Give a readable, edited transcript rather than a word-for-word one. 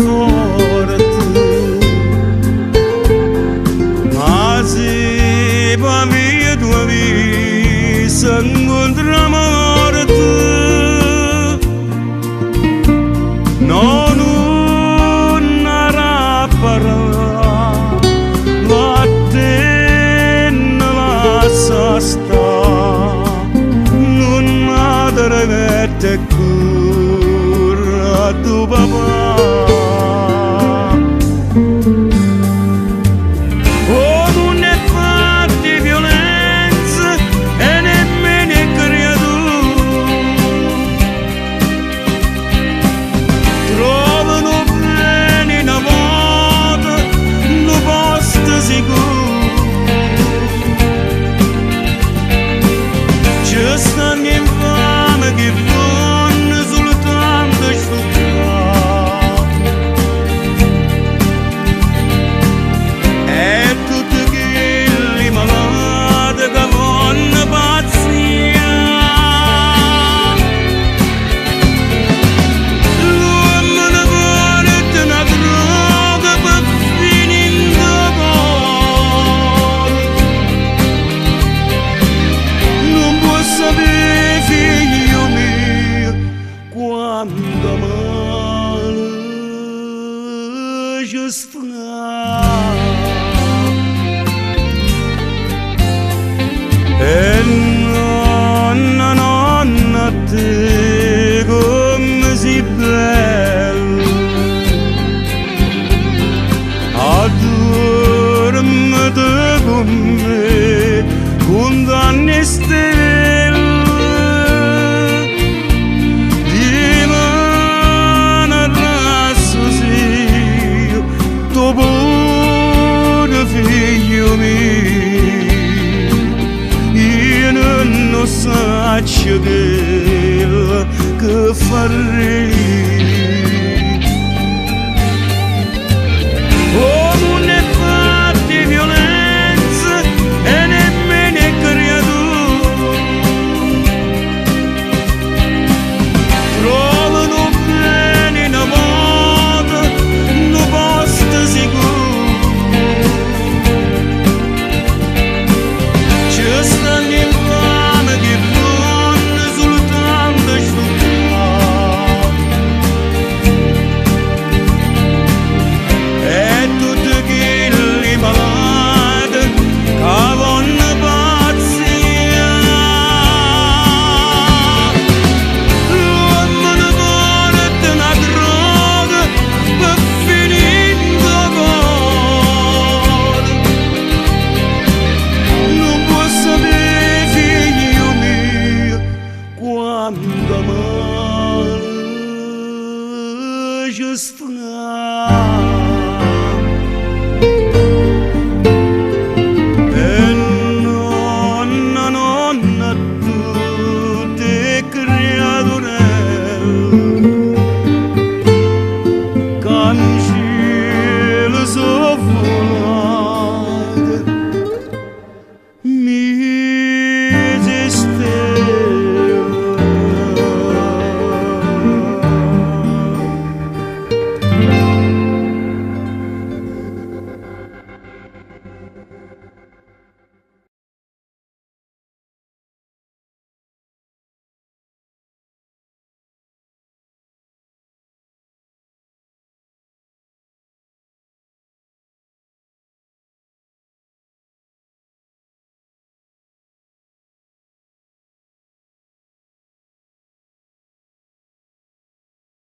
sorte. Azi va via tua vita, se incontra morte. Non una parla, vattene lascia sta, non madre cura tu papà. Oh, non è fatti violenza e nemmeno è creatura. Trovano bene una volta, un posto sicuro. Ci stanno infame che fanno soltanto stucciare. E tutti quelli malati che vanno pazzia. L'uomo ne porta una droga per finire in dolore. Non può sapere, figlio mio, quanto male ci sta.